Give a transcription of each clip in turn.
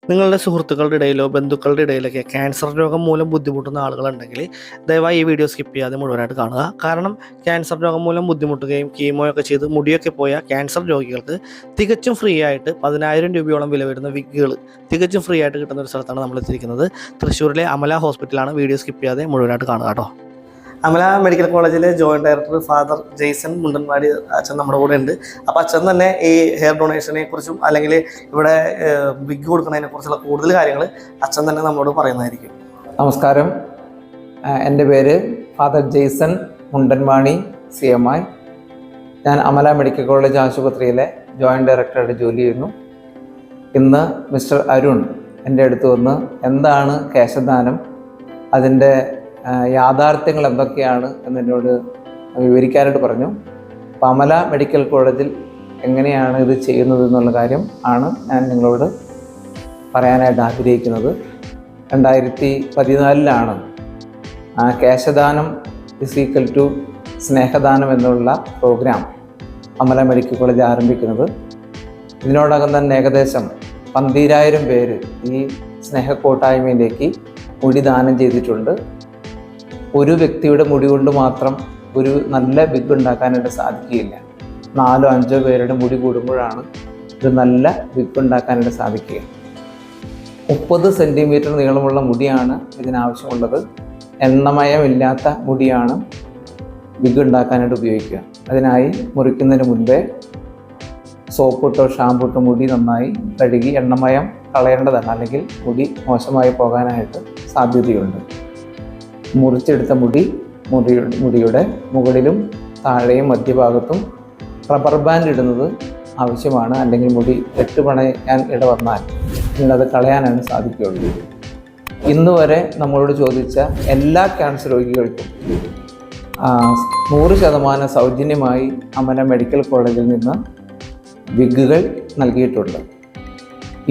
നിങ്ങളുടെ സുഹൃത്തുക്കളുടെ ഇടയിലോ ബന്ധുക്കളുടെ ഇടയിലൊക്കെ ക്യാൻസർ രോഗം മൂലം ബുദ്ധിമുട്ടുന്ന ആളുകളുണ്ടെങ്കിൽ ദയവായി ഈ വീഡിയോ സ്കിപ്പ് ചെയ്യാതെ മുഴുവനായിട്ട് കാണുക. കാരണം ക്യാൻസർ രോഗം മൂലം ബുദ്ധിമുട്ടുകയും കീമോയൊക്കെ ചെയ്ത് മുടിയൊക്കെ പോയ ക്യാൻസർ രോഗികൾക്ക് തികച്ചും ഫ്രീ ആയിട്ട് 10,000 രൂപയോളം വില വരുന്ന വിഗുകൾ തികച്ചും ഫ്രീ ആയിട്ട് കിട്ടുന്ന ഒരു സ്ഥലത്താണ് നമ്മൾ എത്തിയിരിക്കുന്നത്. തൃശ്ശൂരിലെ അമല ഹോസ്പിറ്റലാണ്. വീഡിയോ സ്കിപ്പ് ചെയ്യാതെ മുഴുവനായിട്ട് കാണുക കേട്ടോ. അമല മെഡിക്കൽ കോളേജിലെ ജോയിൻറ്റ് ഡയറക്ടർ ഫാദർ ജെയ്സൺ മുണ്ടൻവാടി അച്ഛൻ നമ്മുടെ കൂടെ ഉണ്ട്. അപ്പോൾ അച്ഛൻ തന്നെ ഈ ഹെയർ ഡൊണേഷനെ കുറിച്ചും അല്ലെങ്കിൽ ഇവിടെ വിഗ് കൊടുക്കുന്നതിനെ കുറിച്ചുള്ള കൂടുതൽ കാര്യങ്ങൾ അച്ഛൻ തന്നെ നമ്മളോട് പറയുന്നതായിരിക്കും. നമസ്കാരം, എൻ്റെ പേര് ഫാദർ ജെയ്സൺ മുണ്ടൻവാണി CMI. ഞാൻ അമല മെഡിക്കൽ കോളേജ് ആശുപത്രിയിലെ ജോയിൻറ്റ് ഡയറക്ടറായിട്ട് ജോലി ചെയ്യുന്നു. ഇന്ന് മിസ്റ്റർ അരുൺ എൻ്റെ അടുത്ത് വന്ന് എന്താണ് കേശദാനം, അതിൻ്റെ യാഥാർത്ഥ്യങ്ങൾ എന്തൊക്കെയാണ് എന്നോട് വിവരിക്കാനായിട്ട് പറഞ്ഞു. അപ്പോൾ അമല മെഡിക്കൽ കോളേജിൽ എങ്ങനെയാണ് ഇത് ചെയ്യുന്നത് എന്നുള്ള കാര്യം ആണ് ഞാൻ നിങ്ങളോട് പറയാനായിട്ട് ആഗ്രഹിക്കുന്നത്. 2014 കേശദാനം = സ്നേഹദാനം എന്നുള്ള പ്രോഗ്രാം അമല മെഡിക്കൽ കോളേജ് ആരംഭിക്കുന്നത്. ഇതിനോടകം തന്നെ ഏകദേശം 12,000 പേര് ഈ സ്നേഹക്കൂട്ടായ്മയിലേക്ക് മുടി ദാനം ചെയ്തിട്ടുണ്ട്. ഒരു വ്യക്തിയുടെ മുടി കൊണ്ട് മാത്രം ഒരു നല്ല വിഗ് ഉണ്ടാക്കാനായിട്ട് സാധിക്കുകയില്ല. 4-5 പേരുടെ മുടി കൂടുമ്പോഴാണ് ഒരു നല്ല വിഗ് ഉണ്ടാക്കാനായിട്ട് സാധിക്കുക. 30 സെൻറ്റിമീറ്റർ നീളമുള്ള മുടിയാണ് ഇതിനാവശ്യമുള്ളത്. എണ്ണമയമില്ലാത്ത മുടിയാണ് വിഗ് ഉണ്ടാക്കാനായിട്ട് ഉപയോഗിക്കുക. അതിനായി മുറിക്കുന്നതിന് മുൻപേ സോപ്പിട്ടോ ഷാമ്പൂട്ടോ മുടി നന്നായി കഴുകി എണ്ണമയം കളയേണ്ടതാണ്, അല്ലെങ്കിൽ മുടി മോശമായി പോകാനായിട്ട് സാധ്യതയുണ്ട്. മുറിച്ചെടുത്ത മുടിയുടെ മുകളിലും താഴെയും മധ്യഭാഗത്തും റബ്ബർ ബാൻഡ് ഇടുന്നത് ആവശ്യമാണ്. അല്ലെങ്കിൽ മുടി കെട്ടുപണയാൻ ഇടവന്നാൽ നിങ്ങളത് കളയാനാണ് സാധിക്കുകയുള്ളൂ. ഇന്ന് വരെ നമ്മളോട് ചോദിച്ച എല്ലാ ക്യാൻസർ രോഗികൾക്കും 100% സൗജന്യമായി അമല മെഡിക്കൽ കോളേജിൽ നിന്ന് വിഗുകൾ നൽകിയിട്ടുണ്ട്.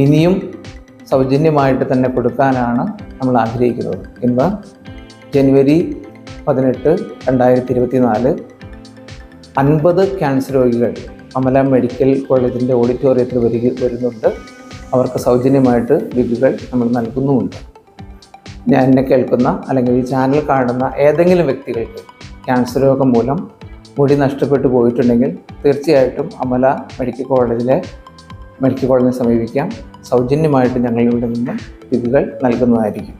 ഇനിയും സൗജന്യമായിട്ട് തന്നെ കൊടുക്കാനാണ് നമ്മൾ ആഗ്രഹിക്കുന്നത്. ഇന്ന് ജനുവരി 18, 2024 50 ക്യാൻസർ രോഗികൾ അമല മെഡിക്കൽ കോളേജിൻ്റെ ഓഡിറ്റോറിയത്തിൽ വരുന്നുണ്ട്. അവർക്ക് സൗജന്യമായിട്ട് വിഗുകൾ നമ്മൾ നൽകുന്നുമുണ്ട്. എന്നെ കേൾക്കുന്ന അല്ലെങ്കിൽ ഈ ചാനൽ കാണുന്ന ഏതെങ്കിലും വ്യക്തികൾക്ക് ക്യാൻസർ രോഗം മൂലം മുടി നഷ്ടപ്പെട്ടു പോയിട്ടുണ്ടെങ്കിൽ തീർച്ചയായിട്ടും അമല മെഡിക്കൽ കോളേജിനെ സമീപിക്കാം. സൗജന്യമായിട്ട് ഞങ്ങളിവിടെ നിന്ന് വിഗുകൾ നൽകുന്നതായിരിക്കും.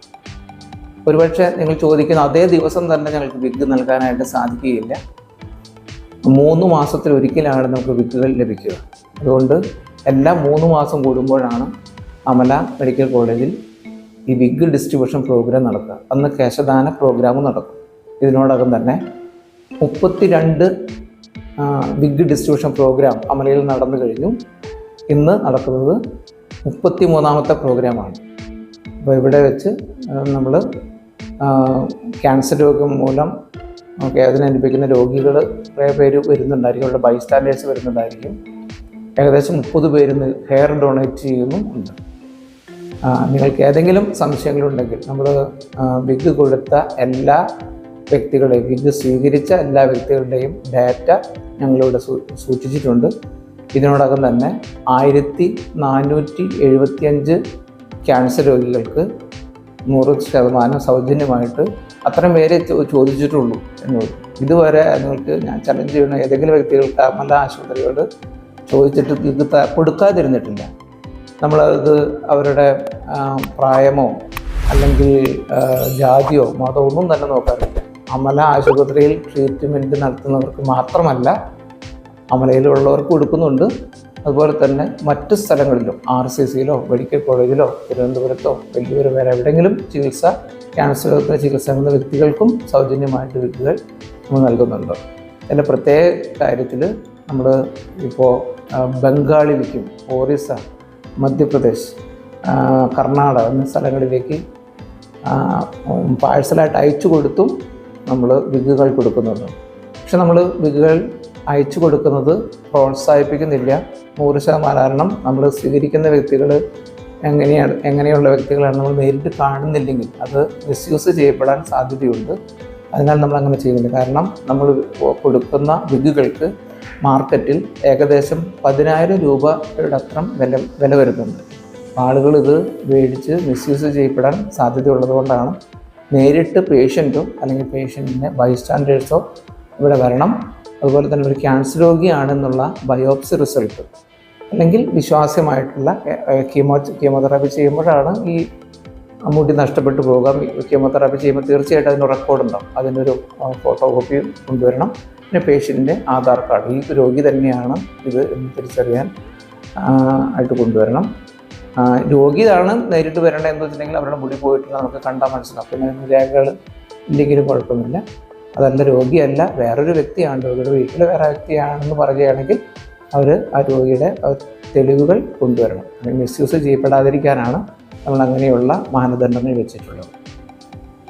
ഒരുപക്ഷെ നിങ്ങൾ ചോദിക്കുന്ന അതേ ദിവസം തന്നെ ഞങ്ങൾക്ക് വിഗ് നൽകാനായിട്ട് സാധിക്കുകയില്ല. 3 മാസത്തിലൊരിക്കലാണ് നമുക്ക് വിഗുകൾ ലഭിക്കുക. അതുകൊണ്ട് എല്ലാ 3 മാസം കൂടുമ്പോഴാണ് അമല മെഡിക്കൽ കോളേജിൽ ഈ വിഗ് ഡിസ്ട്രിബ്യൂഷൻ പ്രോഗ്രാം നടക്കുക. അന്ന് കേശദാന പ്രോഗ്രാം നടക്കും. ഇതിനോടകം തന്നെ 32 വിഗ് ഡിസ്ട്രിബ്യൂഷൻ പ്രോഗ്രാം അമലയിൽ നടന്നു കഴിഞ്ഞു. ഇന്ന് നടക്കുന്നത് 33ാമത്തെ പ്രോഗ്രാമാണ്. അപ്പോൾ ഇവിടെ വെച്ച് നമ്മൾ ക്യാൻസർ രോഗം മൂലം വേദന അനുഭവിക്കുന്ന രോഗികൾ കുറേ പേര് വരുന്നുണ്ടായിരിക്കും. അവരുടെ ബൈസ്റ്റാൻഡേഴ്സ് വരുന്നുണ്ടായിരിക്കും. ഏകദേശം 30 പേര് ഹെയർ ഡൊണേറ്റ് ചെയ്യുന്നുമുണ്ട്. നിങ്ങൾക്ക് ഏതെങ്കിലും സംശയങ്ങളുണ്ടെങ്കിൽ നമ്മൾ വിഗ് കൊടുത്ത എല്ലാ വ്യക്തികളെയും, വിഗ് സ്വീകരിച്ച എല്ലാ വ്യക്തികളുടെയും ഡാറ്റ ഞങ്ങളിവിടെ സൂക്ഷിച്ചിട്ടുണ്ട്. ഇതിനോടകം തന്നെ 1475 ക്യാൻസർ രോഗികൾക്ക് 100% സൗജന്യമായിട്ട് അത്രയും പേരെ ചോദിച്ചിട്ടുള്ളൂ എന്നോട്. ഇതുവരെ നിങ്ങൾക്ക് ഞാൻ ചലഞ്ച് ചെയ്യുന്ന ഏതെങ്കിലും വ്യക്തികൾക്ക് അമല ആശുപത്രിയോട് ചോദിച്ചിട്ട് ഇത് കൊടുക്കാതിരുന്നിട്ടില്ല. നമ്മളത് അവരുടെ പ്രായമോ അല്ലെങ്കിൽ ജാതിയോ മതമോ ഒന്നും തന്നെ നോക്കാറില്ല. അമല ആശുപത്രിയിൽ ട്രീറ്റ്മെൻറ്റ് നടത്തുന്നവർക്ക് മാത്രമല്ല, അമലയിലുള്ളവർക്ക് കൊടുക്കുന്നുണ്ട്. അതുപോലെ തന്നെ മറ്റ് സ്ഥലങ്ങളിലും RCCയിലോ മെഡിക്കൽ കോളേജിലോ തിരുവനന്തപുരത്തോ വെല്ലൂർ വരെ എവിടെയെങ്കിലും ക്യാൻസർ രോഗത്തിന് ചികിത്സ നൽകുന്ന വ്യക്തികൾക്കും സൗജന്യമായിട്ട് വിഗുകൾ നമ്മൾ നൽകുന്നുണ്ട്. അതിൻ്റെ പ്രത്യേക കാര്യത്തിൽ നമ്മൾ ഇപ്പോൾ ബംഗാളിലേക്കും ഒറീസ, മധ്യപ്രദേശ്, കർണാടക എന്നീ സ്ഥലങ്ങളിലേക്ക് പാഴ്സലായിട്ട് അയച്ചു കൊടുത്തും നമ്മൾ വിഗുകൾ കൊടുക്കുന്നുണ്ട്. പക്ഷെ നമ്മൾ വിഗുകൾ അയച്ചു കൊടുക്കുന്നത് പ്രോത്സാഹിപ്പിക്കുന്നില്ല. 100% കാരണം നമ്മൾ സ്വീകരിക്കുന്ന വ്യക്തികൾ എങ്ങനെയുള്ള വ്യക്തികളാണ് നമ്മൾ നേരിട്ട് കാണുന്നില്ലെങ്കിൽ അത് മിസ്യൂസ് ചെയ്യപ്പെടാൻ സാധ്യതയുണ്ട്. അതിനാൽ നമ്മൾ അങ്ങനെ ചെയ്യുന്നില്ല. കാരണം നമ്മൾ കൊടുക്കുന്ന വിഗുകൾക്ക് മാർക്കറ്റിൽ ഏകദേശം 10,000 രൂപയുടെ അത്രം വില വരുന്നുണ്ട്. ആളുകൾ ഇത് മേടിച്ച് മിസ്യൂസ് ചെയ്യപ്പെടാൻ സാധ്യതയുള്ളത് കൊണ്ടാണ് നേരിട്ട് പേഷ്യൻറ്റോ അല്ലെങ്കിൽ പേഷ്യൻറ്റിൻ്റെ ബൈസ്റ്റാൻഡേഴ്സോ ഇവിടെ വരണം. അതുപോലെ തന്നെ ഒരു ക്യാൻസർ രോഗിയാണെന്നുള്ള ബയോപ്സി റിസൾട്ട് അല്ലെങ്കിൽ വിശ്വാസ്യമായിട്ടുള്ള കീമോതെറാപ്പി ചെയ്യുമ്പോഴാണ് ഈ മുടി നഷ്ടപ്പെട്ടു പോകാം. കീമോതെറാപ്പി ചെയ്യുമ്പോൾ തീർച്ചയായിട്ടും അതിന് റെക്കോർഡുണ്ടാവും. അതിനൊരു ഫോട്ടോ കോപ്പി കൊണ്ടുവരണം. പിന്നെ പേഷ്യൻറ്റിൻ്റെ ആധാർ കാർഡ്, ഈ രോഗി തന്നെയാണ് ഇത് എന്ന് തിരിച്ചറിയാൻ ആയിട്ട് കൊണ്ടുവരണം. രോഗിയാണ് നേരിട്ട് വരേണ്ടത് എന്ന് വെച്ചിട്ടുണ്ടെങ്കിൽ അവരുടെ മുടി പോയിട്ടില്ല, നമുക്ക് കണ്ടാൽ മനസ്സിലാവും. പിന്നെ അതിന് രേഖകൾ ഇല്ലെങ്കിലും കുഴപ്പമില്ല. അതല്ല, രോഗിയല്ല, വേറൊരു വ്യക്തിയാണ്, രോഗിയുടെ വീട്ടിൽ വേറെ വ്യക്തിയാണെന്ന് പറയുകയാണെങ്കിൽ അവർ ആ രോഗിയുടെ തെളിവുകൾ കൊണ്ടുവരണം. മിസ്യൂസ് ചെയ്യപ്പെടാതിരിക്കാനാണ് നമ്മൾ അങ്ങനെയുള്ള മാനദണ്ഡങ്ങൾ വെച്ചിട്ടുള്ളത്.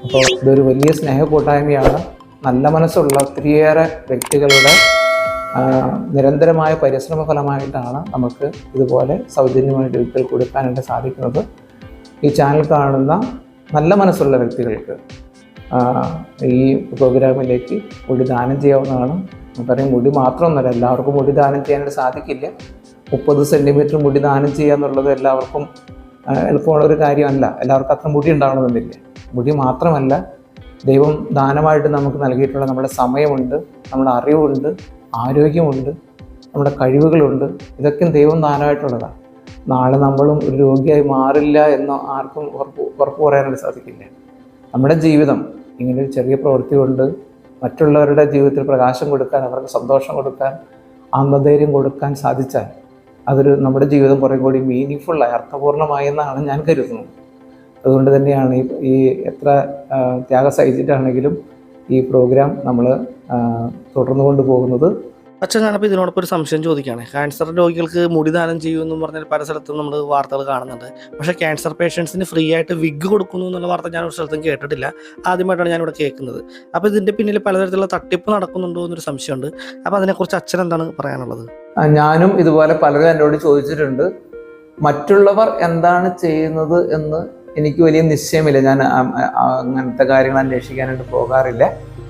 അപ്പോൾ ഇതൊരു വലിയ സ്നേഹക്കൂട്ടായ്മയാണ്. നല്ല മനസ്സുള്ള ഒത്തിരിയേറെ വ്യക്തികളുടെ നിരന്തരമായ പരിശ്രമ ഫലമായിട്ടാണ് നമുക്ക് ഇതുപോലെ സൗജന്യമായിട്ട് ഒരിക്കൽ കൊടുക്കാനായിട്ട് സാധിക്കുന്നത്. ഈ ചാനൽ കാണുന്ന നല്ല മനസ്സുള്ള വ്യക്തികൾക്ക് ഈ പ്രോഗ്രാമിലേക്ക് മുടി ദാനം ചെയ്യാവുന്നതാണ്. നമുക്കറിയാം, മുടി മാത്രമൊന്നുമല്ല, എല്ലാവർക്കും മുടി ദാനം ചെയ്യാനായിട്ട് സാധിക്കില്ല. 30 സെൻറ്റിമീറ്റർ മുടി ദാനം ചെയ്യുക എന്നുള്ളത് എല്ലാവർക്കും എളുപ്പമുള്ള ഒരു കാര്യമല്ല. എല്ലാവർക്കും അത്ര മുടി ഉണ്ടാവണമെന്നില്ല. മുടി മാത്രമല്ല, ദൈവം ദാനമായിട്ട് നമുക്ക് നൽകിയിട്ടുള്ള നമ്മുടെ സമയമുണ്ട്, നമ്മുടെ അറിവുണ്ട്, ആരോഗ്യമുണ്ട്, നമ്മുടെ കഴിവുകളുണ്ട്. ഇതൊക്കെ ദൈവം ദാനമായിട്ടുള്ളതാണ്. നാളെ നമ്മളും ഒരു രോഗിയായി മാറില്ല എന്ന് ആർക്കും ഉറപ്പ് പറയാനായിട്ട് സാധിക്കില്ല. നമ്മുടെ ജീവിതം ഇങ്ങനൊരു ചെറിയ പ്രവൃത്തി കൊണ്ട് മറ്റുള്ളവരുടെ ജീവിതത്തിൽ പ്രകാശം കൊടുക്കാൻ, അവർക്ക് സന്തോഷം കൊടുക്കാൻ, ആത്മധൈര്യം കൊടുക്കാൻ സാധിച്ചാൽ അതൊരു നമ്മുടെ ജീവിതം കുറേ കൂടി മീനിങ് അർത്ഥപൂർണ്ണമായി എന്നാണ് ഞാൻ കരുതുന്നത്. അതുകൊണ്ട് തന്നെയാണ് ഈ എത്ര ത്യാഗം സഹിച്ചിട്ടാണെങ്കിലും ഈ പ്രോഗ്രാം നമ്മൾ തുടർന്നു കൊണ്ടുപോകുന്നത്. അച്ഛൻ, ഞാനപ്പോൾ ഇതിനോടൊപ്പം ഒരു സംശയം ചോദിക്കുകയാണ്. ക്യാൻസർ രോഗികൾക്ക് മുടി ദാനം ചെയ്യുമെന്നും പറഞ്ഞാൽ പല സ്ഥലത്തും നമ്മൾ വാർത്തകൾ കാണുന്നുണ്ട്. പക്ഷേ ക്യാൻസർ പേഷ്യൻസിന് ഫ്രീ ആയിട്ട് വിഗ് കൊടുക്കുന്നു എന്നുള്ള വാർത്ത ഞാൻ ഒരു സ്ഥലത്തും കേട്ടിട്ടില്ല. ആദ്യമായിട്ടാണ് ഞാനിവിടെ കേൾക്കുന്നത്. അപ്പോൾ ഇതിൻ്റെ പിന്നിൽ പലതരത്തിലുള്ള തട്ടിപ്പ് നടക്കുന്നുണ്ടോ എന്നൊരു സംശയമുണ്ട്. അപ്പോൾ അതിനെക്കുറിച്ച് അച്ഛൻ എന്താണ് പറയാനുള്ളത്? ഞാനും ഇതുപോലെ പലരും എന്നോട് ചോദിച്ചിട്ടുണ്ട്. മറ്റുള്ളവർ എന്താണ് ചെയ്യുന്നത് എന്ന് എനിക്ക് വലിയ നിശ്ചയമില്ല. ഞാൻ അങ്ങനത്തെ കാര്യങ്ങൾ അന്വേഷിക്കാനായിട്ട് പോകാറില്ല.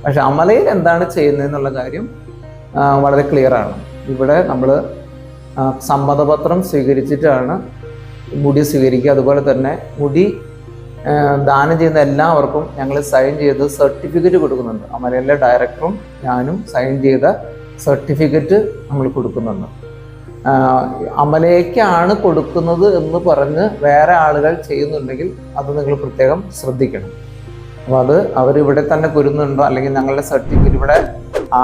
പക്ഷെ അമലയിൽ എന്താണ് ചെയ്യുന്നതെന്നുള്ള കാര്യം വളരെ ക്ലിയറാണ്. ഇവിടെ നമ്മൾ സമ്മതപത്രം സ്വീകരിച്ചിട്ടാണ് മുടി സ്വീകരിക്കുക. അതുപോലെ തന്നെ മുടി ദാനം ചെയ്യുന്ന എല്ലാവർക്കും ഞങ്ങൾ സൈൻ ചെയ്ത് സർട്ടിഫിക്കറ്റ് കൊടുക്കുന്നുണ്ട്. അമലയിലെ ഡയറക്ടറും ഞാനും സൈൻ ചെയ്ത സർട്ടിഫിക്കറ്റ് നമ്മൾ കൊടുക്കുന്നുണ്ട്. അമലയ്ക്കാണ് കൊടുക്കുന്നത് എന്ന് പറഞ്ഞ് വേറെ ആളുകൾ ചെയ്യുന്നുണ്ടെങ്കിൽ അത് നിങ്ങൾ പ്രത്യേകം ശ്രദ്ധിക്കണം. അപ്പോൾ അത് അവരിവിടെ തന്നെ കുരുന്നുണ്ടോ, അല്ലെങ്കിൽ ഞങ്ങളുടെ സർട്ടിഫിക്കറ്റ്, ഇവിടെ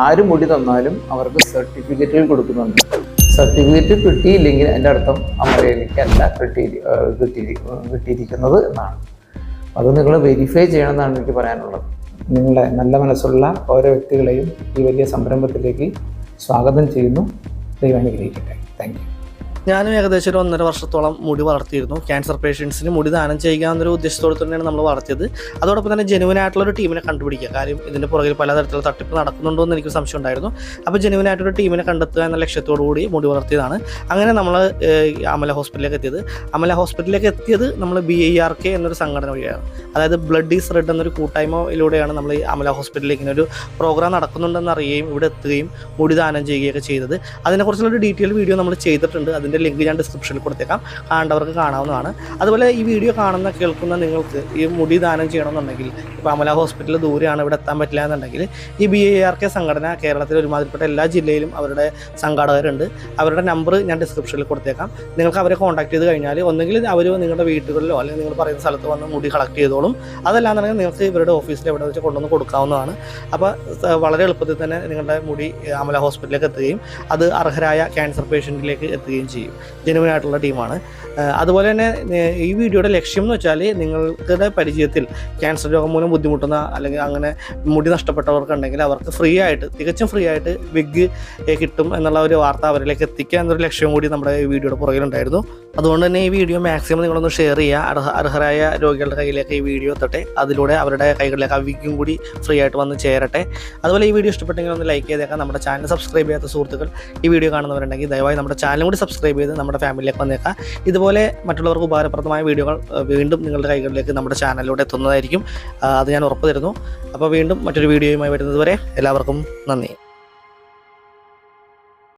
ആര് മുടി തന്നാലും അവർക്ക് സർട്ടിഫിക്കറ്റുകൾ കൊടുക്കുന്നുണ്ട്. സർട്ടിഫിക്കറ്റ് കിട്ടിയില്ലെങ്കിൽ അതിൻ്റെ അർത്ഥം അമലയിലേക്കല്ല കിട്ടിയിരിക്കുന്നത് എന്നാണ്. അത് നിങ്ങൾ വെരിഫൈ ചെയ്യണമെന്നാണ് എനിക്ക് പറയാനുള്ളത്. നിങ്ങളുടെ നല്ല മനസ്സുള്ള ഓരോ വ്യക്തികളെയും ഈ വലിയ സംരംഭത്തിലേക്ക് സ്വാഗതം ചെയ്യുന്നു. ദൈവം അനുഗ്രഹിക്കട്ടെ. Thank you. ഞാനും ഏകദേശം ഒരു 1.5 വർഷത്തോളം മുടി വളർത്തിയിരുന്നു. ക്യാൻസർ പേഷ്യൻസിന് മുടി ദാനം ചെയ്യുക എന്നൊരു ഉദ്ദേശത്തോടെ തന്നെയാണ് നമ്മൾ വളർത്തിയത്. അതോടൊപ്പം തന്നെ ജെനുവിനായിട്ടുള്ളൊരു ടീമിനെ കണ്ടുപിടിക്കുക. കാര്യം ഇതിൻ്റെ പുറകിൽ പലതരത്തിലുള്ള തട്ടിപ്പ് നടക്കുന്നുണ്ടോ എന്ന് എനിക്ക് സംശയം ഉണ്ടായിരുന്നു. അപ്പോൾ ജെനുവിനായിട്ടൊരു ടീമിനെ കണ്ടെത്തുക എന്ന ലക്ഷ്യത്തോടു കൂടി മുടി വളർത്തിയതാണ്. അങ്ങനെ നമ്മൾ അമല ഹോസ്പിറ്റലിലേക്ക് എത്തിയത് നമ്മൾ BIRK എന്നൊരു സംഘടന വഴിയാണ്. അതായത് ബ്ലഡ് ഈസ് റെഡ് എന്നൊരു കൂട്ടായ്മയിലൂടെയാണ് നമ്മൾ ഈ അമല ഹോസ്പിറ്റലിലേക്ക് ഇങ്ങനെ ഒരു പ്രോഗ്രാം നടക്കുന്നുണ്ടെന്ന് അറിയുകയും ഇവിടെ എത്തുകയും മുടി ദാനം ചെയ്യുകയൊക്കെ ചെയ്തത്. അതിനെക്കുറിച്ചുള്ളൊരു ഡീറ്റെയിൽ വീഡിയോ നമ്മൾ ചെയ്തിട്ടുണ്ട്. അതിൻ്റെ ലിങ്ക് ഞാൻ ഡിസ്ക്രിപ്ഷനിൽ കൊടുത്തേക്കാം, കാണേണ്ടവർക്ക് കാണാവുന്നതാണ്. അതുപോലെ ഈ വീഡിയോ കേൾക്കുന്ന നിങ്ങൾക്ക് ഈ മുടി ദാനം ചെയ്യണമെന്നുണ്ടെങ്കിൽ, ഇപ്പോൾ അമല ഹോസ്പിറ്റൽ ദൂരെയാണ്, ഇവിടെ എത്താൻ പറ്റില്ല എന്നുണ്ടെങ്കിൽ ഈ BIRK സംഘടന കേരളത്തിൽ ഒരുമാതിരിപ്പെട്ട എല്ലാ ജില്ലയിലും അവരുടെ സംഘാടകരുണ്ട്. അവരുടെ നമ്പർ ഞാൻ ഡിസ്ക്രിപ്ഷനിൽ കൊടുത്തേക്കാം. നിങ്ങൾക്ക് അവരെ കോൺടാക്ട് ചെയ്ത് കഴിഞ്ഞാൽ ഒന്നെങ്കിൽ അവർ നിങ്ങളുടെ വീടുകളിലോ അല്ലെങ്കിൽ നിങ്ങൾ പറയുന്ന സ്ഥലത്ത് വന്ന് മുടി കളക്ട് ചെയ്തോളും. അതല്ലാന്നുണ്ടെങ്കിൽ നിങ്ങൾക്ക് ഇവരുടെ ഓഫീസിൽ എവിടെ വെച്ച് കൊണ്ടുവന്ന് കൊടുക്കാവുന്നതാണ്. അപ്പോൾ വളരെ എളുപ്പത്തിൽ തന്നെ നിങ്ങളുടെ മുടി അമല ഹോസ്പിറ്റലിലേക്ക് എത്തുകയും അത് അർഹരായ ക്യാൻസർ പേഷ്യൻറ്റിലേക്ക് എത്തുകയും ചെയ്യും. ജെനുവിനായിട്ടുള്ള ടീമാണ്. അതുപോലെ തന്നെ ഈ വീഡിയോയുടെ ലക്ഷ്യം എന്ന് വെച്ചാൽ നിങ്ങളുടെ പരിചയത്തിൽ ക്യാൻസർ രോഗം മൂലം ബുദ്ധിമുട്ടുന്ന അല്ലെങ്കിൽ അങ്ങനെ മുടി നഷ്ടപ്പെട്ടവർക്കുണ്ടെങ്കിൽ അവർക്ക് തികച്ചും ഫ്രീ ആയിട്ട് വിഗ് കിട്ടും എന്നുള്ള ഒരു വാർത്ത അവരിലേക്ക് എത്തിക്കുക എന്നൊരു ലക്ഷ്യം കൂടി നമ്മുടെ ഈ വീഡിയോയുടെ പുറകിലുണ്ടായിരുന്നു. അതുകൊണ്ട് തന്നെ ഈ വീഡിയോ മാക്സിമം നിങ്ങളൊന്ന് ഷെയർ ചെയ്യുക. അർഹരായ രോഗികളുടെ കയ്യിലേക്ക് ഈ വീഡിയോ എത്തട്ടെ. അതിലൂടെ അവരുടെ കൈകളിലേക്ക് ആ വിഗും കൂടി ഫ്രീ ആയിട്ട് വന്ന് ചേരട്ടെ. അതുപോലെ ഈ വീഡിയോ ഇഷ്ടപ്പെട്ടെങ്കിൽ ഒന്ന് ലൈക്ക് ചെയ്തേക്കാം. നമ്മുടെ ചാനൽ സബ്സ്ക്രൈബ് ചെയ്യാത്ത സുഹൃത്തുക്കൾ ഈ വീഡിയോ കാണുന്നവരുണ്ടെങ്കിൽ ദയവായി നമ്മുടെ ചാനലും കൂടി സബ്സ്ക്രൈബ് ചെയ്ത് നമ്മുടെ ഫാമിലിയിലേക്ക് വന്നേക്കാം. ഇതുപോലെ മറ്റുള്ളവർക്ക് ഉപകാരപ്രദമായ വീഡിയോകൾ വീണ്ടും നിങ്ങളുടെ കൈകളിലേക്ക് നമ്മുടെ ചാനലിലൂടെ എത്തുന്നതായിരിക്കും. അത് ഞാൻ ഉറപ്പ് തരുന്നു. അപ്പോൾ വീണ്ടും മറ്റൊരു വീഡിയോയുമായി വരുന്നത് വരെ എല്ലാവർക്കും നന്ദി.